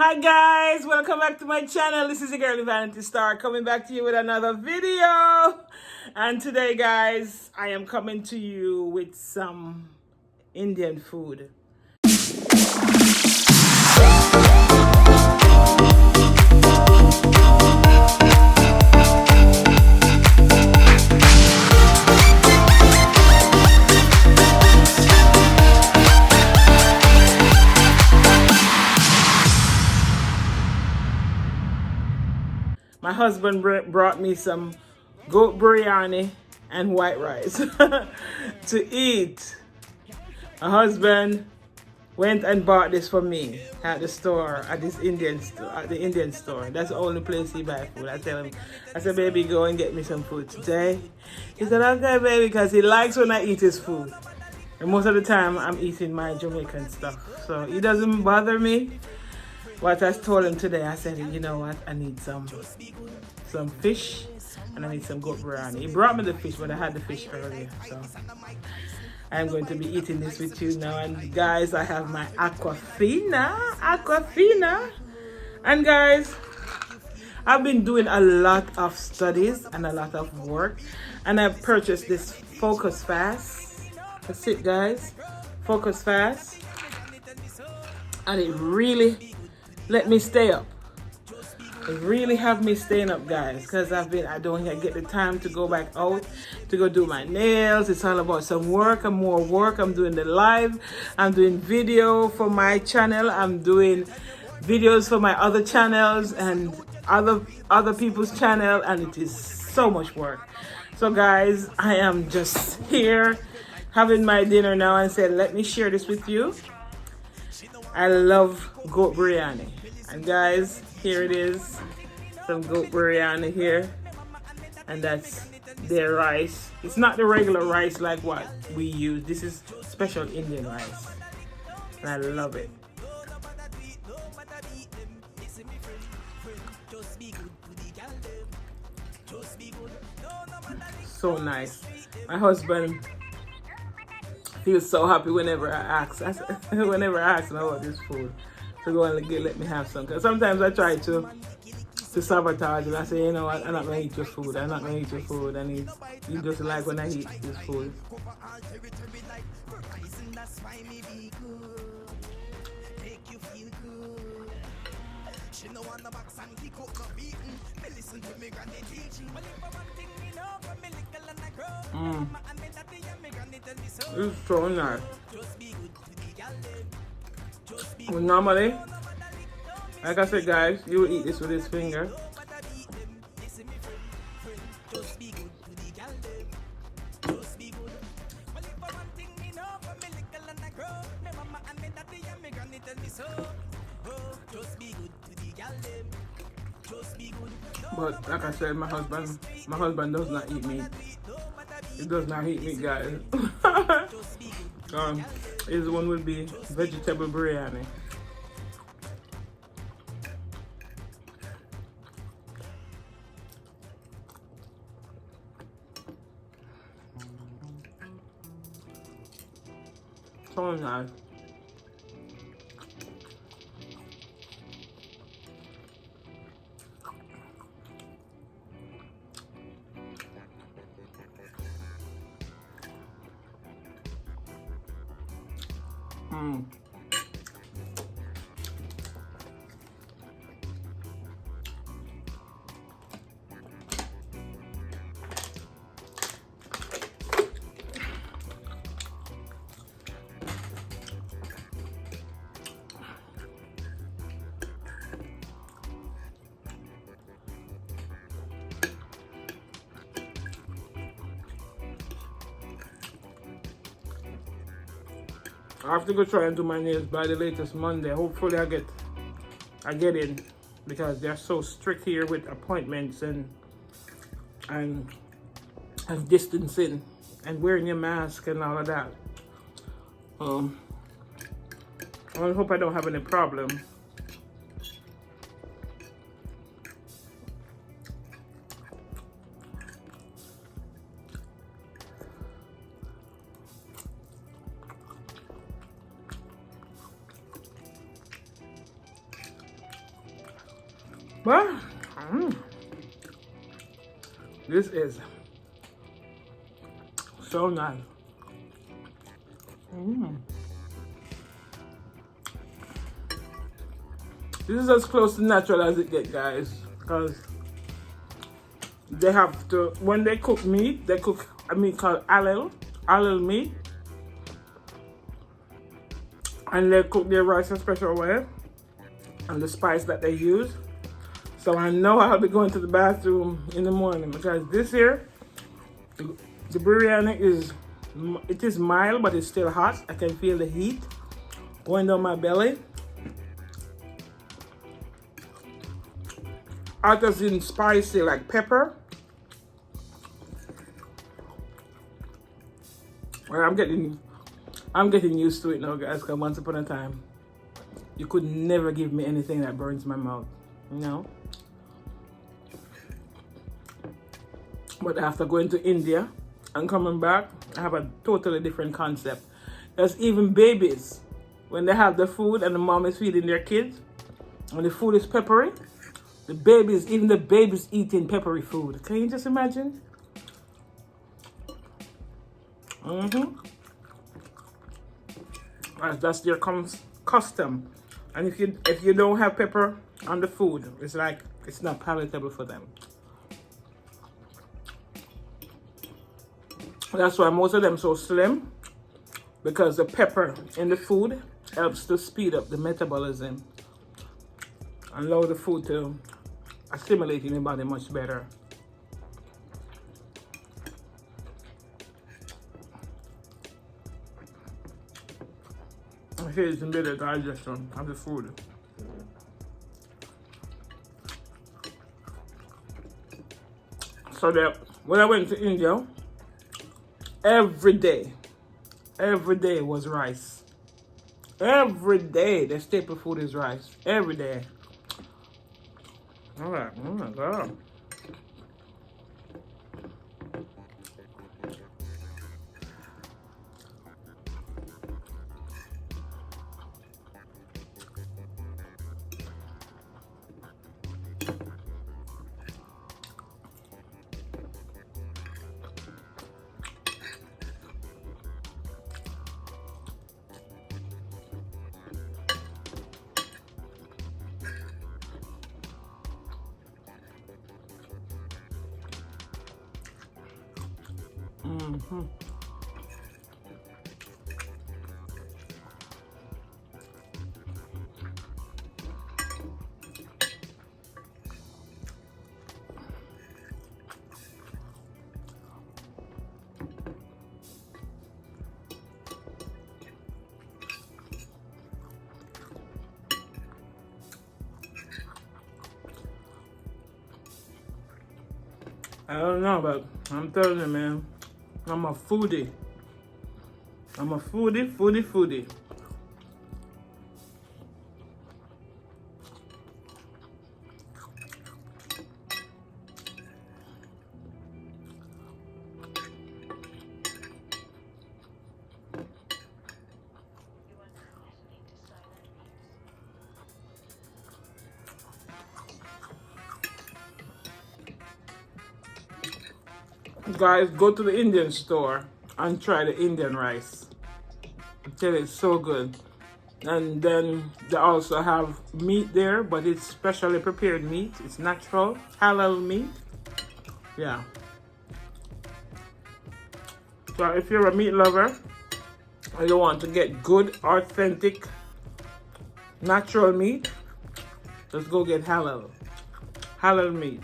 Hi guys, welcome back to my channel. This is your girl Vanity Star coming back to you with another video. And today guys, I am coming to you with some Indian food. My husband brought me some goat biryani and white rice to eat. My husband went and bought this for me at the store, at this Indian store, at the Indian store. That's the only place he buys food. I tell him, I said, baby, go and get me some food today. He said, okay, baby, because he likes when I eat his food. And most of the time, I'm eating my Jamaican stuff. So it doesn't bother me. What I told him today, I said, you know what, I need some fish and I need some goat biryani. He brought me the fish, but I had the fish earlier. So I'm going to be eating this with you now. And guys, I have my Aquafina. And guys, I've been doing a lot of studies and a lot of work. And I purchased this Focus Fast. That's it, guys. Focus Fast. And it really let me stay up. It really have me staying up, guys, because I don't get the time to go back out to go do my nails. It's all about some work and more work. I'm doing the live, I'm doing video for my channel, I'm doing videos for my other channels and other people's channel, and it is so much work. So guys, I am just here having my dinner now and said, let me share this with you. I love goat biryani. And guys, here it is, some goat biryani here, and that's their rice. It's not the regular rice like what we use. This is special Indian rice, and I love it. So nice. My husband feels so happy whenever I ask. Whenever I ask him about this food, to go and let me have some. Because sometimes I try to sabotage and I say, you know what, I'm not going to eat your food. I'm not going to eat your food. And he just like when I eat this food. It's so nice. Well, normally, like I said, guys, you will eat this with his finger. But like I said, my husband does not eat meat. He does not eat meat, guys. His one would be vegetable biryani. So nice. I have to go try and do my nails by the latest Monday. Hopefully I get in, because they're so strict here with appointments and distancing and wearing your mask and all of that. I hope I don't have any problem. But this is so nice. This is as close to natural as it gets, guys. Because they have to, when they cook meat, they cook a meat called halal meat. And they cook their rice a special way. And the spice that they use. So I know I'll be going to the bathroom in the morning because this here, the biryani is mild, but it's still hot. I can feel the heat going down my belly. Others in spicy like pepper. Well, I'm getting used to it now, guys. Because once upon a time, you could never give me anything that burns my mouth, you know. But after going to India and coming back, I have a totally different concept. There's even babies, when they have the food and the mom is feeding their kids, and the food is peppery, even the babies eating peppery food. Can you just imagine? That's their custom. And if you don't have pepper on the food, it's like it's not palatable for them. That's why most of them so slim, because the pepper in the food helps to speed up the metabolism and allow the food to assimilate in the body much better. It aids in better digestion of the food. So that when I went to India, every day was rice. Every day, the staple food is rice. Every day. All right, oh my God. I don't know, but I'm telling you, man, I'm a foodie. I'm a foodie. Guys, go to the Indian store and try the Indian rice. I tell you, it's so good. And then they also have meat there, but it's specially prepared meat. It's natural, halal meat. Yeah. So if you're a meat lover and you want to get good, authentic, natural meat, just go get halal meat.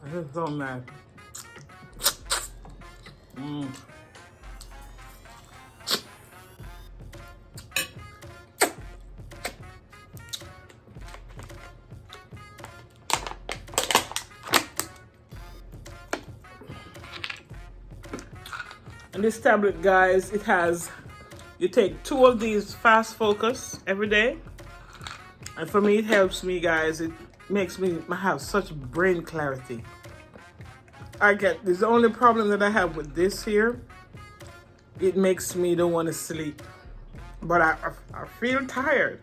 This is so nice. And this tablet, guys, it has, you take 2 of these fast focus every day. And for me, it helps me, guys. It makes me have such brain clarity. This is the only problem that I have with this here. It makes me don't want to sleep. But I feel tired.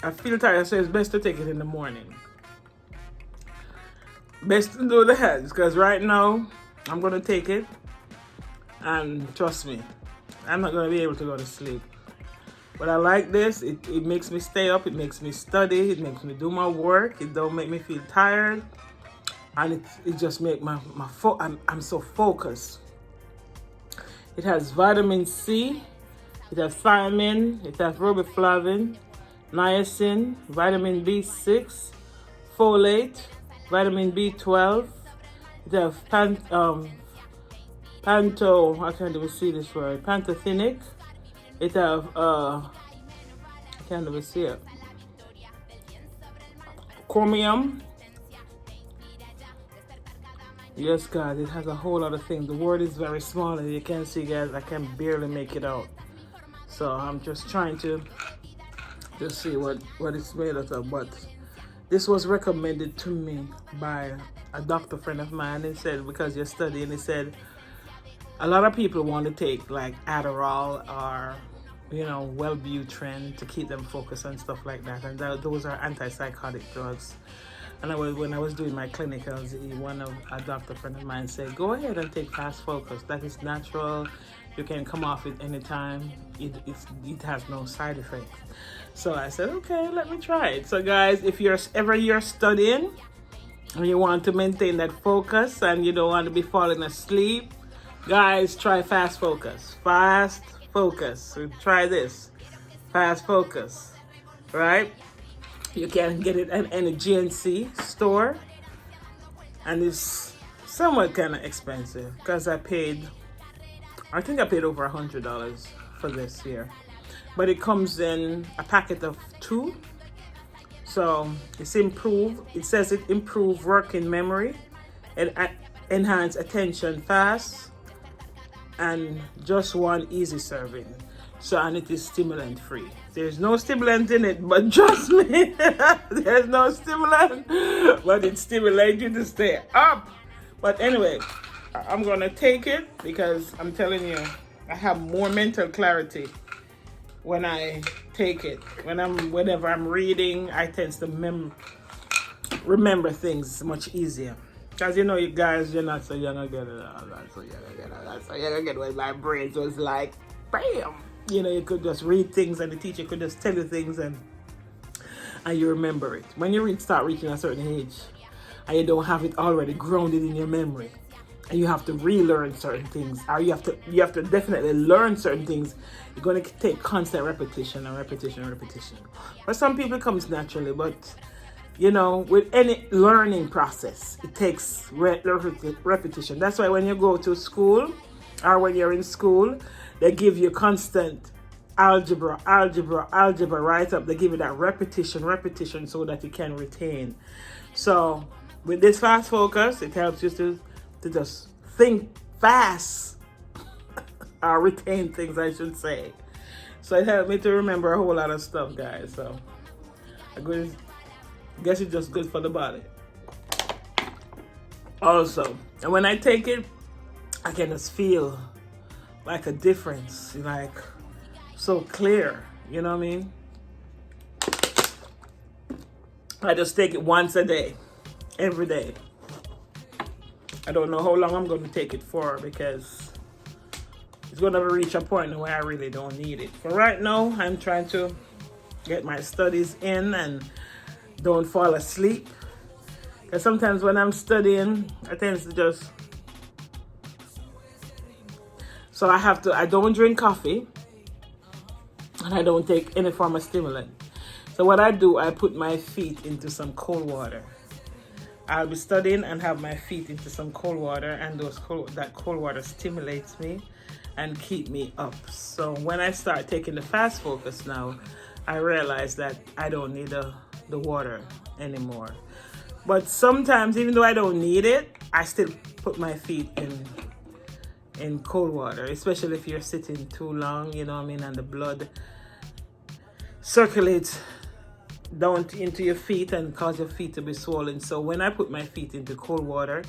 I feel tired, so it's best to take it in the morning. Best to do that, because right now, I'm going to take it. And trust me, I'm not going to be able to go to sleep. But I like this. It makes me stay up. It makes me study. It makes me do my work. It don't make me feel tired. And it just make I'm so focused. It has vitamin C. It has thiamine. It has riboflavin, niacin, vitamin B6, folate, vitamin B12. It has I can't even see this word, pantothenic. It have, I can't even see it, chromium. Yes, guys, it has a whole lot of things. The word is very small, and you can't see, guys. I can barely make it out. So I'm just trying to just see what it's made out of. But this was recommended to me by a doctor friend of mine. He said, because you're studying, he said, a lot of people want to take like Adderall or, Wellbutrin to keep them focused and stuff like that. And those are antipsychotic drugs. And when I was doing my clinicals, a doctor friend of mine said, go ahead and take fast focus. That is natural. You can come off it anytime. It has no side effects. So I said, okay, let me try it. So guys, if you're studying and you want to maintain that focus and you don't want to be falling asleep, guys, try fast focus. Fast focus. So try this. Fast focus. Right? You can get it at any GNC store. And it's somewhat kind of expensive because I think I paid over $100 for this here. But it comes in a packet of 2. So it's improved. It says it improves working memory and enhance attention fast. And just 1 easy serving. So, and it is stimulant free. There's no stimulant in it, but trust me, there's no stimulant, but it stimulates you to stay up. But anyway, I'm gonna take it because I'm telling you, I have more mental clarity when I take it. Whenever I'm reading, I tend to remember things much easier. Because you guys, you're not so young again. Not so young again when my brain was like, bam! You could just read things and the teacher could just tell you things and you remember it. When you start reaching a certain age and you don't have it already grounded in your memory and you have to relearn certain things, or you have to definitely learn certain things, you're going to take constant repetition and repetition and repetition. For some people it comes naturally, but with any learning process, it takes repetition. That's why when you go to school or when you're in school, they give you constant algebra right up. They give you that repetition so that you can retain. So with this fast focus, it helps you to just think fast or retain things, I should say. So it helped me to remember a whole lot of stuff, guys. So I guess it's just good for the body. Also, and when I take it, I can just feel like a difference, like so clear, you know what I mean? I just take it once a day, every day. I don't know how long I'm going to take it for because it's going to reach a point where I really don't need it. For right now, I'm trying to get my studies in and don't fall asleep. Because sometimes when I'm studying, I tend to just... So I don't drink coffee and I don't take any form of stimulant. So what I do, I put my feet into some cold water. I'll be studying and have my feet into some cold water, and that cold water stimulates me and keep me up. So when I start taking the fast focus now, I realize that I don't need the water anymore. But sometimes, even though I don't need it, I still put my feet in cold water, especially if you're sitting too long, you know what I mean, and the blood circulates down into your feet and cause your feet to be swollen. So when I put my feet into cold water,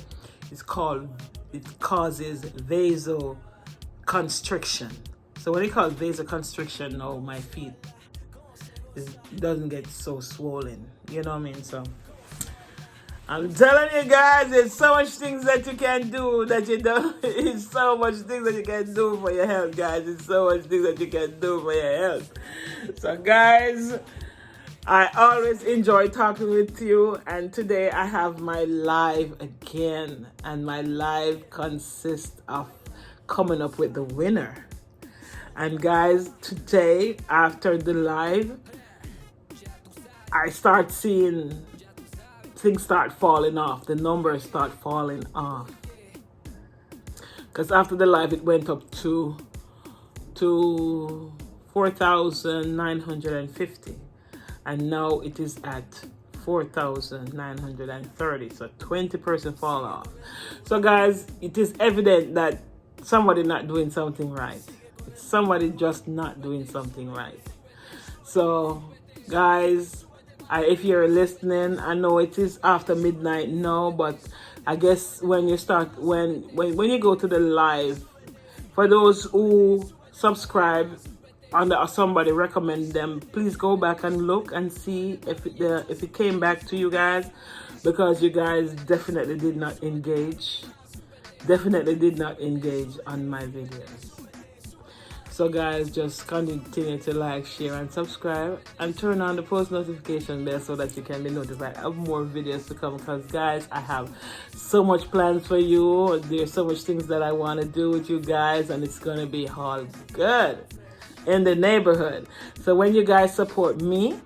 it causes vasoconstriction. So when it causes vasoconstriction, now my feet doesn't get so swollen, you know what I mean. So I'm telling you guys, there's so much things that you can do that you don't. It's so much things that you can do for your health, guys. It's so much things that you can do for your health. So guys, I always enjoy talking with you, and today I have my live again, and my live consists of coming up with the winner. And guys, today after the live, I start seeing things start falling off, the numbers start falling off, because after the live it went up to 4,950, and now it is at 4,930. So 20% fall off. So guys, it is evident that somebody not doing something right. It's somebody just not doing something right. So guys, if you're listening, I know it is after midnight now, but I guess when you start, when you go to the live, for those who subscribe or somebody recommend them, please go back and look and see if it came back to you guys, because you guys definitely did not engage on my videos. So guys, just continue to like, share and subscribe, and turn on the post notification bell so that you can be notified of more videos to come, because guys, I have so much plans for you. There's so much things that I want to do with you guys, and it's going to be all good in the neighborhood. So when you guys support me,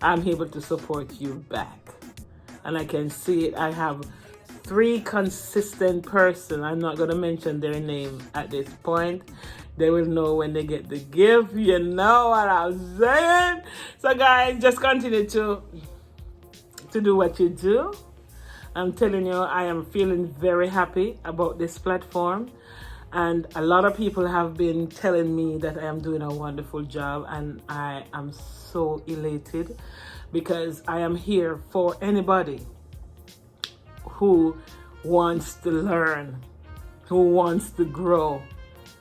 I'm able to support you back, and I can see it. I have 3 consistent person. I'm not going to mention their name at this point. They will know when they get the gift. You know what I'm saying? So guys, just continue to do what you do. I'm telling you, I am feeling very happy about this platform. And a lot of people have been telling me that I am doing a wonderful job, and I am so elated, because I am here for anybody who wants to learn, who wants to grow,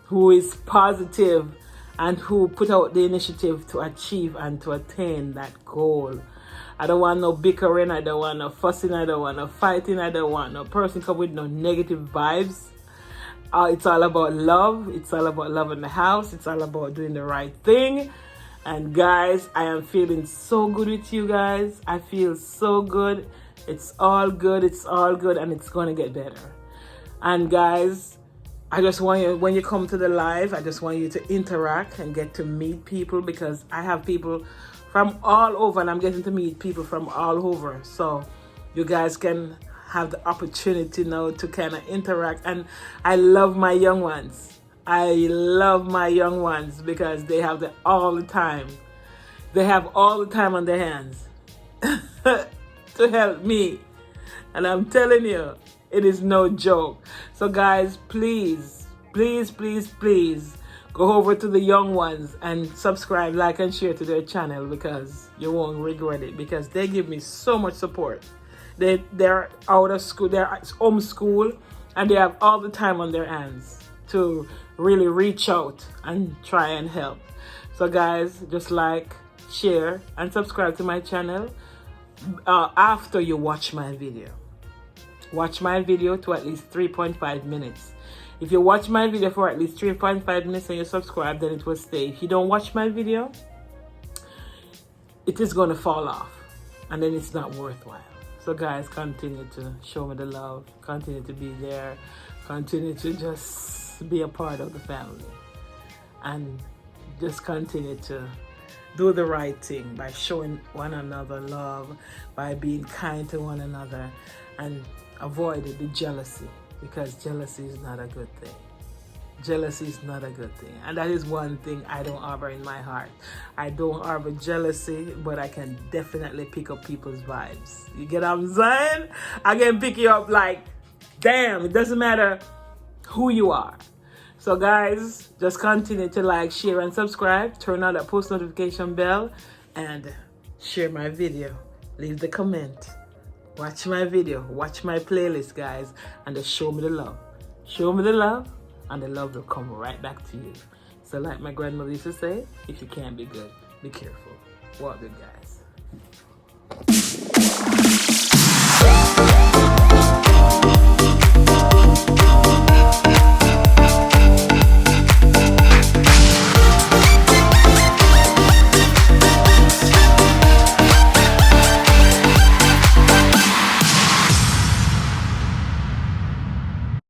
who is positive, and who put out the initiative to achieve and to attain that goal. I don't want no bickering, I don't want no fussing, I don't want no fighting, I don't want no person come with no negative vibes. It's all about love. It's all about love in the house. It's all about doing the right thing. And guys, I am feeling so good with you guys. I feel so good. It's all good. It's all good, and it's going to get better. And guys, I just want you, when you come to the live, I just want you to interact and get to meet people, because I have people from all over, and I'm getting to meet people from all over. So you guys can have the opportunity now to kind of interact. And I love my young ones. I love my young ones, because they have all the time. They have all the time on their hands to help me. And I'm telling you, it is no joke. So guys, please, please, please, please go over to the young ones and subscribe, like, and share to their channel, because you won't regret it, because they give me so much support. They're out of school, they're at home school, and they have all the time on their hands to really reach out and try and help. So guys, just like, share, and subscribe to my channel after you watch my video. Watch my video to at least 3.5 minutes. If you watch my video for at least 3.5 minutes and you subscribe, then it will stay. If you don't watch my video, it is going to fall off, and then it's not worthwhile. So guys, continue to show me the love, continue to be there, continue to just be a part of the family, and just continue to do the right thing by showing one another love, by being kind to one another, and avoid the jealousy, because jealousy is not a good thing. Jealousy is not a good thing, and that is one thing I don't harbor in my heart. I don't harbor jealousy, but I can definitely pick up people's vibes. You get what I'm saying? I can pick you up like, damn, it doesn't matter who you are. So guys, just continue to like, share, and subscribe. Turn on that post notification bell and share my video. Leave the comment. Watch my video. Watch my playlist, guys, and just show me the love. Show me the love, and the love will come right back to you. So like my grandmother used to say, if you can't be good, be careful. Walk good, guys.